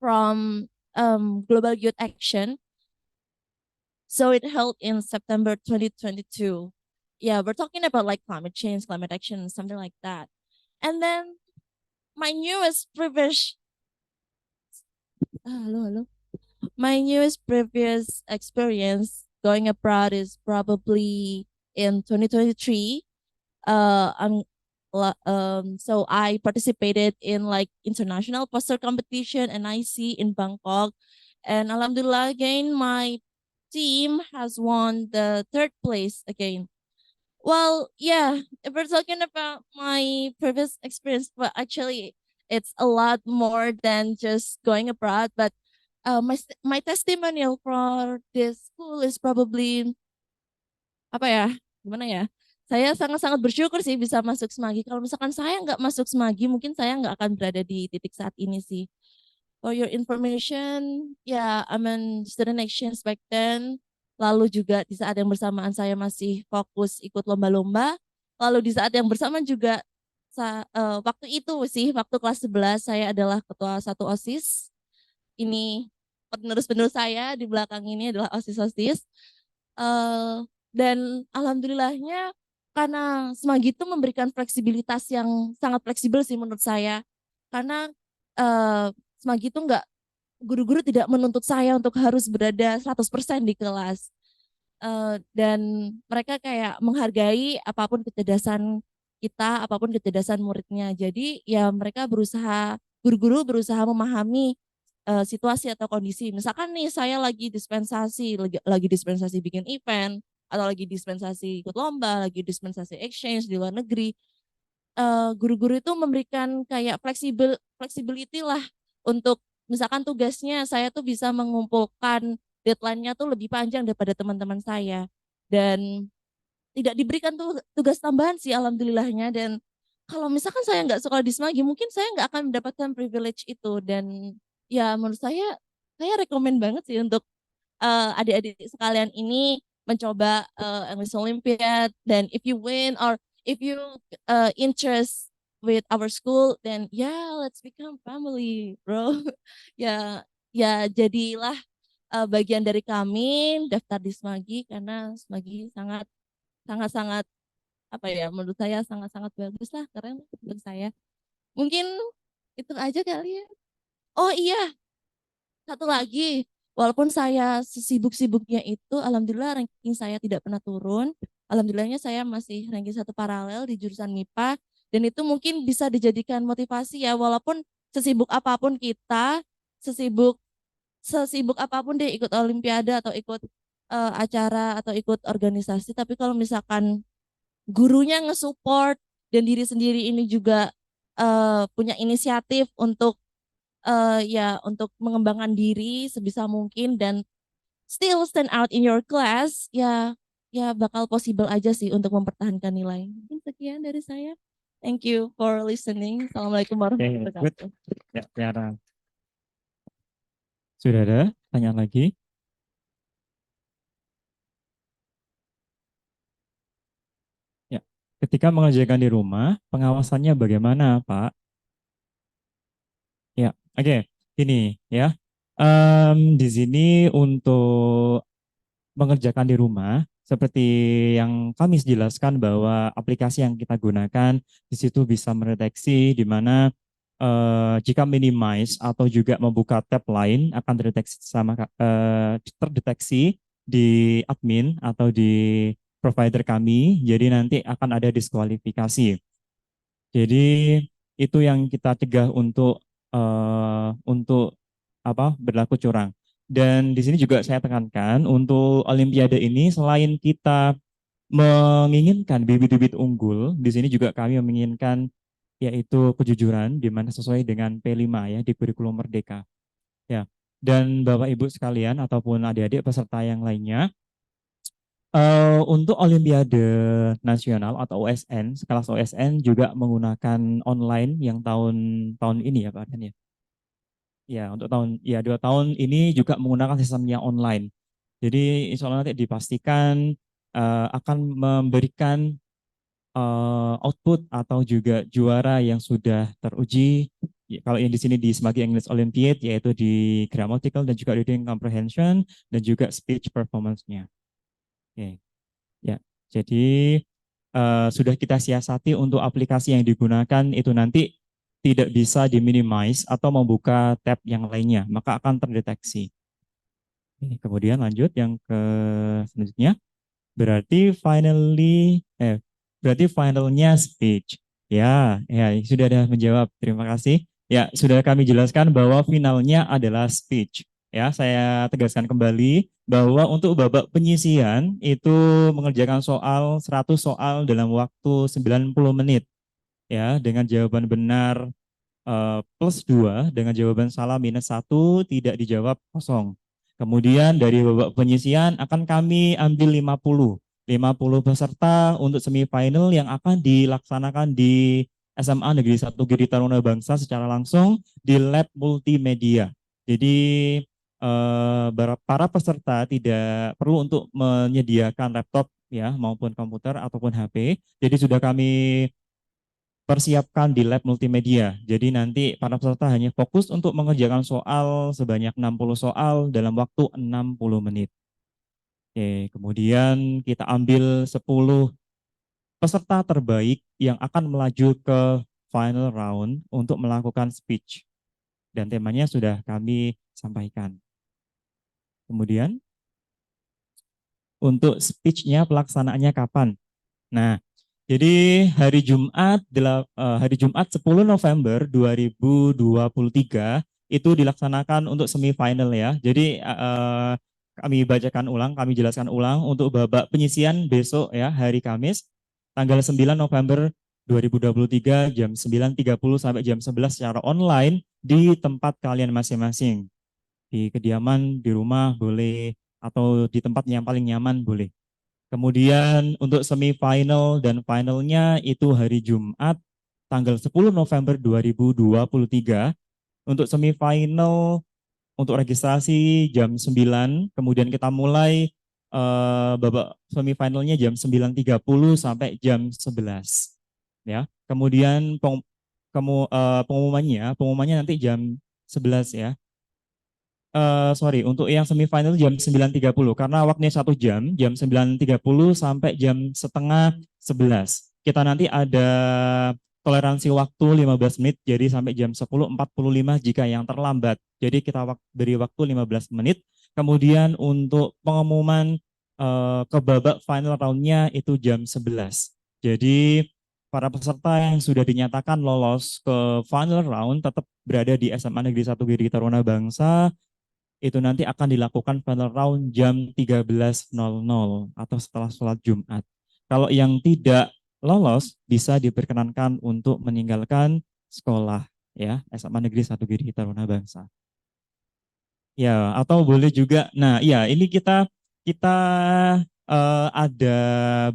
from Global Youth Action. So it held in September 2022. Yeah, we're talking about like climate change, climate action, something like that. And then my newest previous my newest previous experience going abroad is probably in 2023. So I participated in like international poster competition and NIC in Bangkok, and alhamdulillah again my team has won the 3rd place again. Well, yeah, if we're talking about my previous experience, but actually it's a lot more than just going abroad. But my testimonial for this school is probably apa ya? Gimana ya? Saya sangat-sangat bersyukur sih bisa masuk Semagi. Kalau misalkan saya nggak masuk Semagi, mungkin saya nggak akan berada di titik saat ini sih. For your information, ya, I'm an student exchange back then. Lalu juga di saat yang bersamaan saya masih fokus ikut lomba-lomba. Lalu di saat yang bersamaan juga waktu itu sih, waktu kelas 11 saya adalah ketua 1 OSIS. Ini penerus-penerus saya di belakang ini adalah OSIS-OSIS. Dan alhamdulillahnya karena Semagi itu memberikan fleksibilitas yang sangat fleksibel sih menurut saya. Karena Semagi itu enggak, guru-guru tidak menuntut saya untuk harus berada 100% di kelas. Dan mereka kayak menghargai apapun kecerdasan kita, apapun kecerdasan muridnya. Jadi ya mereka berusaha, guru-guru berusaha memahami situasi atau kondisi. Misalkan nih saya lagi dispensasi bikin event, atau lagi dispensasi ikut lomba, lagi dispensasi exchange di luar negeri. guru-guru itu memberikan kayak flexibility lah untuk misalkan tugasnya saya tuh bisa mengumpulkan deadline-nya tuh lebih panjang daripada teman-teman saya dan tidak diberikan tuh tugas tambahan sih alhamdulillahnya. Dan kalau misalkan saya nggak sekolah di Semagi mungkin saya nggak akan mendapatkan privilege itu. Dan ya menurut saya rekomen banget sih untuk adik-adik sekalian ini mencoba English Olympiad. Dan if you win or if you interest with our school, then yeah, let's become family, bro. Ya, ya jadilah bagian dari kami, daftar di Semagi karena Semagi sangat-sangat apa ya, menurut saya sangat-sangat bagus lah, keren menurut saya. Mungkin itu aja kali ya. Oh iya, satu lagi, walaupun saya sesibuk-sibuknya itu, alhamdulillah ranking saya tidak pernah turun. Alhamdulillahnya saya masih ranking 1 paralel di jurusan MIPA, dan itu mungkin bisa dijadikan motivasi ya, walaupun sesibuk apapun kita, sesibuk sesibuk apapun deh ikut olimpiade atau ikut acara atau ikut organisasi, tapi kalau misalkan gurunya nge-support dan diri sendiri ini juga punya inisiatif untuk ya untuk mengembangkan diri sebisa mungkin dan still stand out in your class, ya ya bakal possible aja sih untuk mempertahankan nilai. Mungkin sekian dari saya. Thank you for listening. Assalamualaikum warahmatullahi good. wabarakatuh. Ya, Tiara. Sudah ada pertanyaan lagi? Ya. Ketika mengerjakan di rumah, pengawasannya bagaimana, Pak? Ya, oke. Ini ya. Di sini untuk mengerjakan di rumah, seperti yang kami jelaskan bahwa aplikasi yang kita gunakan di situ bisa mendeteksi di mana jika minimize atau juga membuka tab lain akan terdeteksi di admin atau di provider kami, jadi nanti akan ada diskualifikasi. Jadi itu yang kita cegah untuk berlaku curang. Dan di sini juga saya tekankan untuk Olimpiade ini selain kita menginginkan bibit-bibit unggul, di sini juga kami menginginkan yaitu kejujuran di mana sesuai dengan P5 ya di kurikulum Merdeka. Ya. Dan Bapak Ibu sekalian ataupun adik-adik peserta yang lainnya, untuk Olimpiade Nasional atau OSN, sekelas OSN juga menggunakan online yang tahun ini ya Pak Dan ya. Ya, untuk tahun 2 tahun ini juga menggunakan sistemnya online. Jadi insya Allah nanti dipastikan akan memberikan output atau juga juara yang sudah teruji. Ya, kalau yang di sini di Semagi English Olympiad yaitu di grammatical dan juga reading comprehension dan juga speech performance-nya. Oke. Ya, jadi sudah kita siasati untuk aplikasi yang digunakan itu nanti tidak bisa diminimize atau membuka tab yang lainnya, maka akan terdeteksi. Oke, kemudian lanjut yang ke selanjutnya. Berarti finalnya speech. Ya, ya sudah ada menjawab. Terima kasih. Ya, sudah kami jelaskan bahwa finalnya adalah speech. Ya, saya tegaskan kembali bahwa untuk babak penyisihan itu mengerjakan 100 soal dalam waktu 90 menit. Ya, dengan jawaban benar +2, dengan jawaban salah -1, tidak dijawab kosong. Kemudian dari babak penyisihan akan kami ambil 50 peserta untuk semifinal yang akan dilaksanakan di SMA Negeri 1 Giri Taruna Bangsa secara langsung di lab multimedia. Jadi para peserta tidak perlu untuk menyediakan laptop ya maupun komputer ataupun HP. Jadi sudah kami persiapkan di lab multimedia. Jadi nanti para peserta hanya fokus untuk mengerjakan soal sebanyak 60 soal dalam waktu 60 menit. Oke, kemudian kita ambil 10 peserta terbaik yang akan melaju ke final round untuk melakukan speech. Dan temanya sudah kami sampaikan. Kemudian untuk speech-nya pelaksanaannya kapan? Nah, jadi hari Jumat 10 November 2023 itu dilaksanakan untuk semifinal ya. Jadi kami jelaskan ulang untuk babak penyisian besok ya hari Kamis tanggal 9 November 2023 jam 9.30 sampai jam 11 secara online di tempat kalian masing-masing. Di kediaman, di rumah boleh, atau di tempat yang paling nyaman boleh. Kemudian untuk semifinal dan finalnya itu hari Jumat tanggal 10 November 2023. Untuk semifinal untuk registrasi jam 9, kemudian kita mulai babak semifinalnya jam 9.30 sampai jam 11. Ya. Kemudian pengumumannya nanti jam 11 ya. Sorry, untuk yang semifinal jam 9.30 karena waktunya 1 jam, jam 9.30 sampai jam setengah 11. Kita nanti ada toleransi waktu 15 menit, jadi sampai jam 10.45 jika yang terlambat. Jadi kita beri waktu 15 menit. Kemudian untuk pengumuman ke babak final roundnya itu jam 11. Jadi para peserta yang sudah dinyatakan lolos ke final round tetap berada di SMA Negeri 1 Giri Taruna Bangsa. Itu nanti akan dilakukan final round jam 13.00 atau setelah sholat Jumat. Kalau yang tidak lolos bisa diperkenankan untuk meninggalkan sekolah ya SMA Negeri 1 Giri Taruna Bangsa. Ya, atau boleh juga. Nah, ya ini kita ada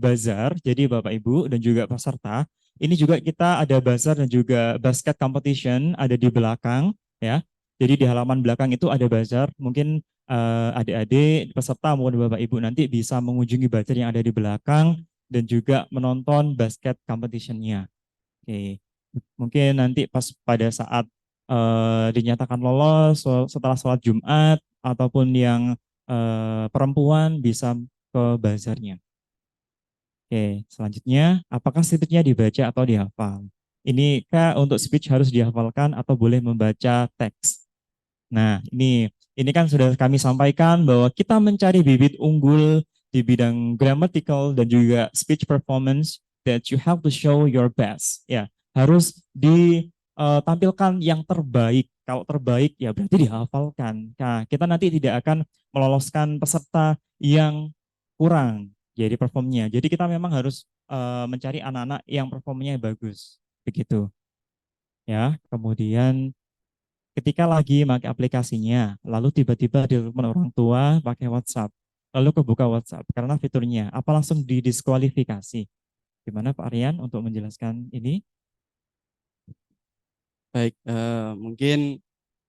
bazar. Jadi Bapak Ibu dan juga peserta, ini juga kita ada bazar dan juga basket competition ada di belakang ya. Jadi di halaman belakang itu ada bazar. Mungkin adik-adik peserta maupun Bapak Ibu nanti bisa mengunjungi bazar yang ada di belakang dan juga menonton basket competition-nya. Oke. Mungkin nanti pas pada saat dinyatakan lolos setelah sholat Jumat ataupun yang perempuan bisa ke bazarnya. Oke, selanjutnya apakah skripnya dibaca atau dihafal? Ini Kak untuk speech harus dihafalkan atau boleh membaca teks? Nah, ini kan sudah kami sampaikan bahwa kita mencari bibit unggul di bidang grammatical dan juga speech performance that you have to show your best. Ya, harus ditampilkan yang terbaik. Kalau terbaik ya berarti dihafalkan. Nah, kita nanti tidak akan meloloskan peserta yang kurang jadi performnya. Jadi kita memang harus mencari anak-anak yang performnya bagus. Begitu. Ya, kemudian ketika lagi pakai aplikasinya, lalu tiba-tiba ditelepon orang tua pakai WhatsApp, lalu kebuka WhatsApp karena fiturnya, apa langsung didiskualifikasi? Gimana Pak Aryan untuk menjelaskan ini? Baik, mungkin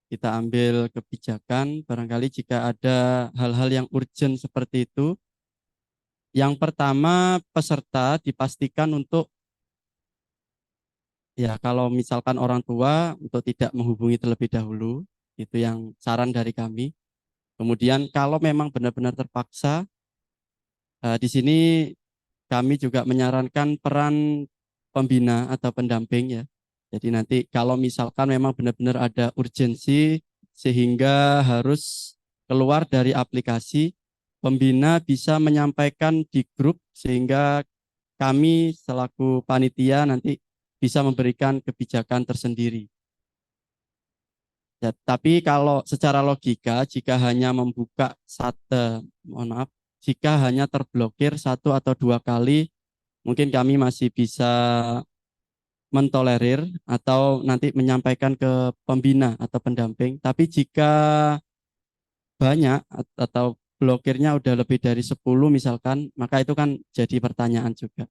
kita ambil kebijakan barangkali jika ada hal-hal yang urgent seperti itu. Yang pertama, peserta dipastikan untuk ya kalau misalkan orang tua untuk tidak menghubungi terlebih dahulu, itu yang saran dari kami. Kemudian kalau memang benar-benar terpaksa, di sini kami juga menyarankan peran pembina atau pendamping ya. Jadi nanti kalau misalkan memang benar-benar ada urgensi sehingga harus keluar dari aplikasi, pembina bisa menyampaikan di grup sehingga kami selaku panitia nanti bisa memberikan kebijakan tersendiri. Ya, tapi kalau secara logika, jika hanya membuka jika hanya terblokir 1 atau 2 kali, mungkin kami masih bisa mentolerir atau nanti menyampaikan ke pembina atau pendamping. Tapi jika banyak atau blokirnya udah lebih dari 10 misalkan, maka itu kan jadi pertanyaan juga.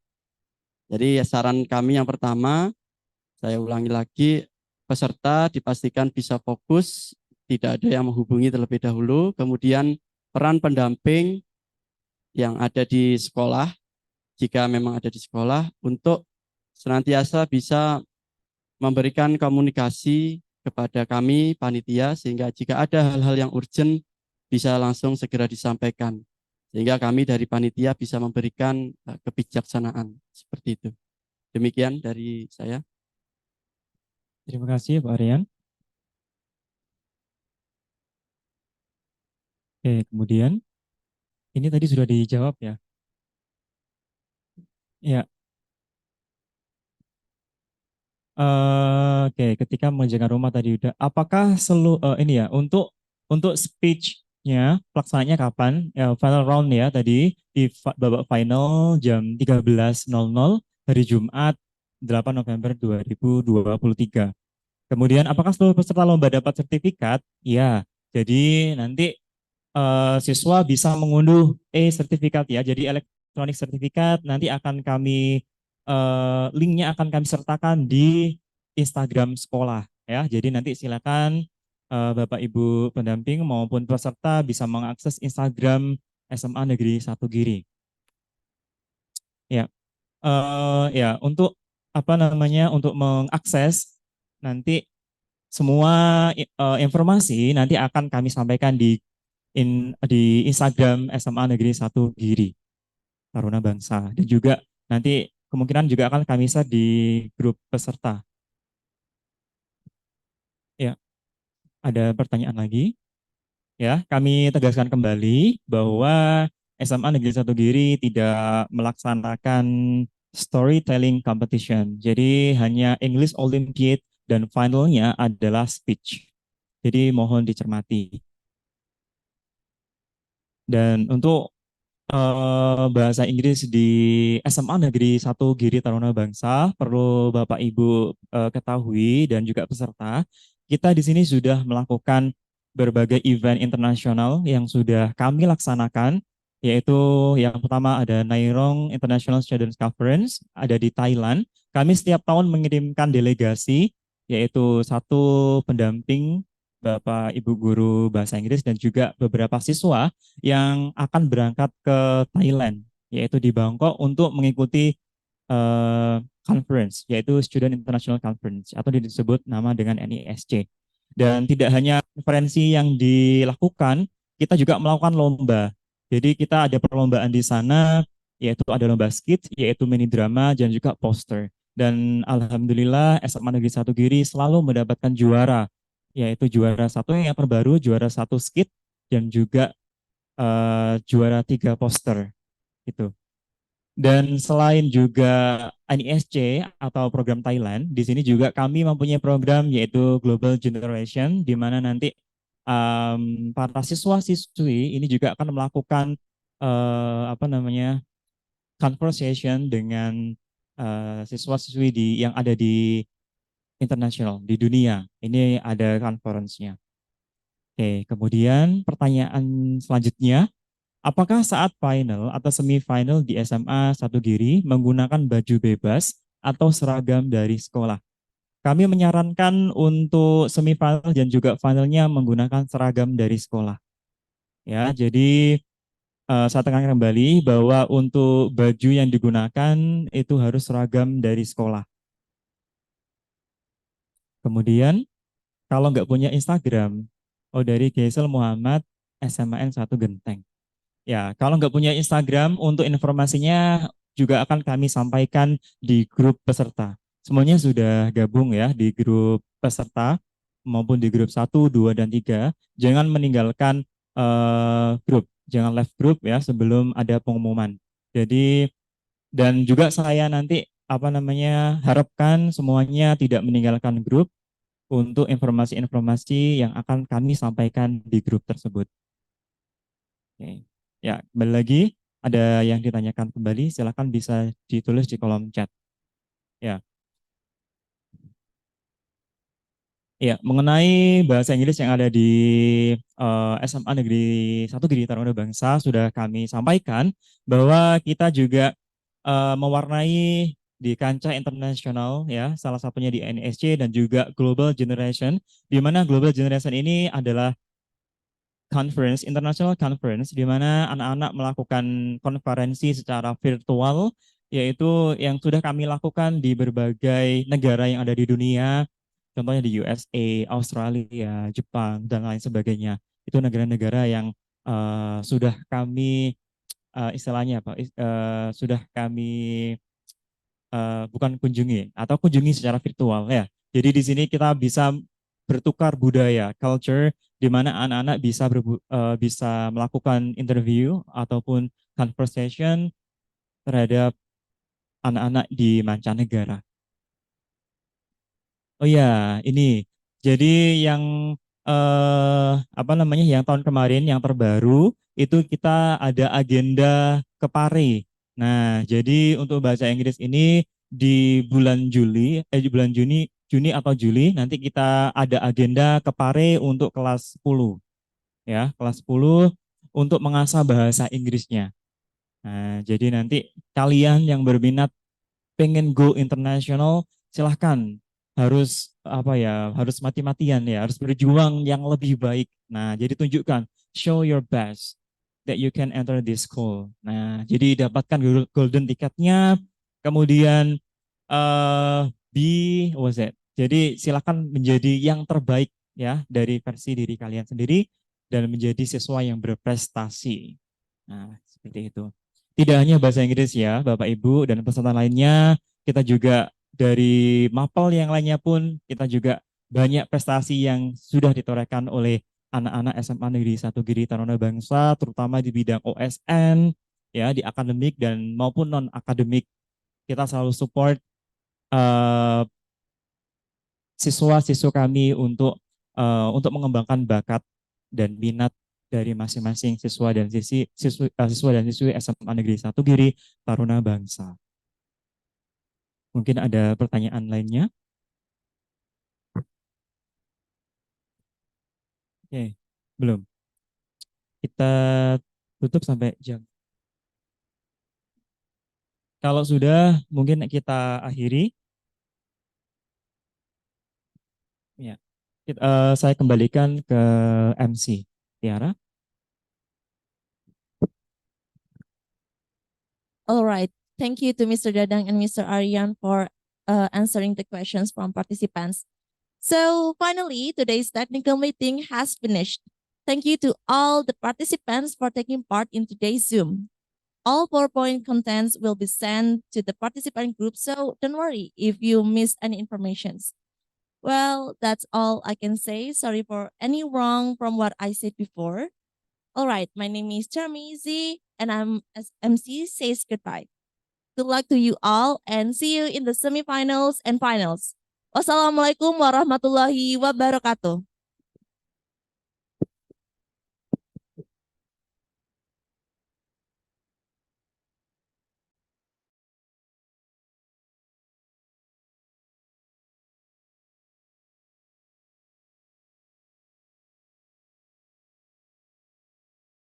Jadi saran kami yang pertama, saya ulangi lagi, peserta dipastikan bisa fokus, tidak ada yang menghubungi terlebih dahulu. Kemudian peran pendamping yang ada di sekolah, jika memang ada di sekolah, untuk senantiasa bisa memberikan komunikasi kepada kami, panitia, sehingga jika ada hal-hal yang urgent, bisa langsung segera disampaikan. Sehingga kami dari panitia bisa memberikan kebijaksanaan, seperti itu. Demikian dari saya. Terima kasih Pak Aryan. Oke, kemudian ini tadi sudah dijawab ya. Ya. Oke, ketika mengerjakan rumah tadi udah. Apakah ini ya untuk speech-nya pelaksanaannya kapan? Ya, final round ya tadi di babak final jam 13.00 hari Jumat 8 November 2023. Kemudian apakah seluruh peserta lomba dapat sertifikat? Ya, jadi nanti siswa bisa mengunduh e-sertifikat ya. Jadi elektronik sertifikat nanti akan kami linknya akan kami sertakan di Instagram sekolah ya. Jadi nanti silakan Bapak Ibu pendamping maupun peserta bisa mengakses Instagram SMA Negeri 1 Giri. Ya, ya untuk apa namanya untuk mengakses nanti semua informasi nanti akan kami sampaikan di Instagram SMA Negeri 1 Giri Taruna Bangsa dan juga nanti kemungkinan juga akan kami share di grup peserta. Ya, ada pertanyaan lagi? Ya, kami tegaskan kembali bahwa SMA Negeri 1 Giri tidak melaksanakan storytelling competition. Jadi hanya English Olympiad dan finalnya adalah speech. Jadi mohon dicermati. Dan untuk bahasa Inggris di SMA Negeri 1 Giri Taruna Bangsa perlu Bapak Ibu ketahui dan juga peserta, kita di sini sudah melakukan berbagai event internasional yang sudah kami laksanakan, yaitu yang pertama ada Nairong International Students Conference, ada di Thailand. Kami setiap tahun mengirimkan delegasi, yaitu satu pendamping Bapak Ibu guru bahasa Inggris dan juga beberapa siswa yang akan berangkat ke Thailand, yaitu di Bangkok untuk mengikuti conference, yaitu Student International Conference, atau disebut nama dengan NISC. Dan tidak hanya konferensi yang dilakukan, kita juga melakukan lomba. Jadi kita ada perlombaan di sana, yaitu ada lomba skit, yaitu mini drama, dan juga poster. Dan Alhamdulillah SMA Negeri 1 Giri selalu mendapatkan juara, yaitu juara satu yang terbaru, juara satu skit, dan juga juara 3 poster itu. Dan selain juga NISC atau program Thailand, di sini juga kami mempunyai program yaitu Global Generation, di mana nanti para siswa-siswi ini juga akan melakukan apa namanya conversation dengan siswa-siswi yang ada di internasional di dunia. Ini ada conference-nya. Oke, kemudian pertanyaan selanjutnya, apakah saat final atau semifinal di SMA 1 Giri menggunakan baju bebas atau seragam dari sekolah? Kami menyarankan untuk semifinal dan juga finalnya menggunakan seragam dari sekolah. Ya, jadi saya tekankan kembali bahwa untuk baju yang digunakan itu harus seragam dari sekolah. Kemudian kalau nggak punya Instagram, dari Geisel Muhammad SMAN 1 Genteng. Ya, kalau nggak punya Instagram, untuk informasinya juga akan kami sampaikan di grup peserta. Semuanya sudah gabung ya di grup peserta maupun di grup 1, 2, dan 3. Jangan meninggalkan grup, jangan left grup ya sebelum ada pengumuman. Jadi, dan juga saya nanti apa namanya harapkan semuanya tidak meninggalkan grup untuk informasi-informasi yang akan kami sampaikan di grup tersebut. Oke. Ya, kembali lagi ada yang ditanyakan kembali, silakan bisa ditulis di kolom chat. Ya. Ya, mengenai bahasa Inggris yang ada di SMA Negeri 1 Giri Taruna Bangsa sudah kami sampaikan bahwa kita juga mewarnai di kancah internasional ya, salah satunya di NSC dan juga Global Generation, di mana Global Generation ini adalah conference, international conference, di mana anak-anak melakukan konferensi secara virtual, yaitu yang sudah kami lakukan di berbagai negara yang ada di dunia, contohnya di USA, Australia, Jepang, dan lain sebagainya. Itu negara-negara yang sudah kami istilahnya apa? Sudah kami bukan kunjungi atau kunjungi secara virtual ya. Jadi di sini kita bisa bertukar budaya, culture, di mana anak-anak bisa melakukan interview ataupun conversation terhadap anak-anak di mancanegara. Oh ya, ini. Jadi yang apa namanya? Yang tahun kemarin yang terbaru itu kita ada agenda ke Pare. Nah, jadi untuk bahasa Inggris ini di bulan Juni atau Juli nanti kita ada agenda ke Pare untuk kelas 10 ya, kelas 10 untuk mengasah bahasa Inggrisnya. Nah, jadi nanti kalian yang berminat pengen go international silahkan, harus apa ya, harus mati-matian ya, harus berjuang yang lebih baik. Nah, jadi tunjukkan, show your best that you can enter this school. Nah, jadi dapatkan golden tiketnya, kemudian was it? Jadi silakan menjadi yang terbaik ya dari versi diri kalian sendiri dan menjadi siswa yang berprestasi. Nah, seperti itu. Tidak hanya bahasa Inggris ya, Bapak Ibu dan peserta lainnya, kita juga dari mapel yang lainnya pun kita juga banyak prestasi yang sudah ditorehkan oleh anak-anak SMA Negeri 1 Giri Taruna Bangsa, terutama di bidang OSN, ya di akademik dan maupun non akademik. Kita selalu support siswa-siswa kami untuk mengembangkan bakat dan minat dari masing-masing siswa dan siswi SMA Negeri 1 Giri Taruna Bangsa. Mungkin ada pertanyaan lainnya? Oke, belum. Kita tutup sampai jam. Kalau sudah, mungkin kita akhiri. Ya, saya kembalikan ke MC. Tiara. All right. Thank you to Mr. Dadang and Mr. Aryan for answering the questions from participants. So finally, today's technical meeting has finished. Thank you to all the participants for taking part in today's Zoom. All PowerPoint contents will be sent to the participant group, so don't worry if you missed any informations. Well, that's all I can say. Sorry for any wrong from what I said before. All right, my name is Charmy Z, and I'm as MC says goodbye. Good luck to you all and see you in the semifinals and finals. Wassalamualaikum warahmatullahi wabarakatuh.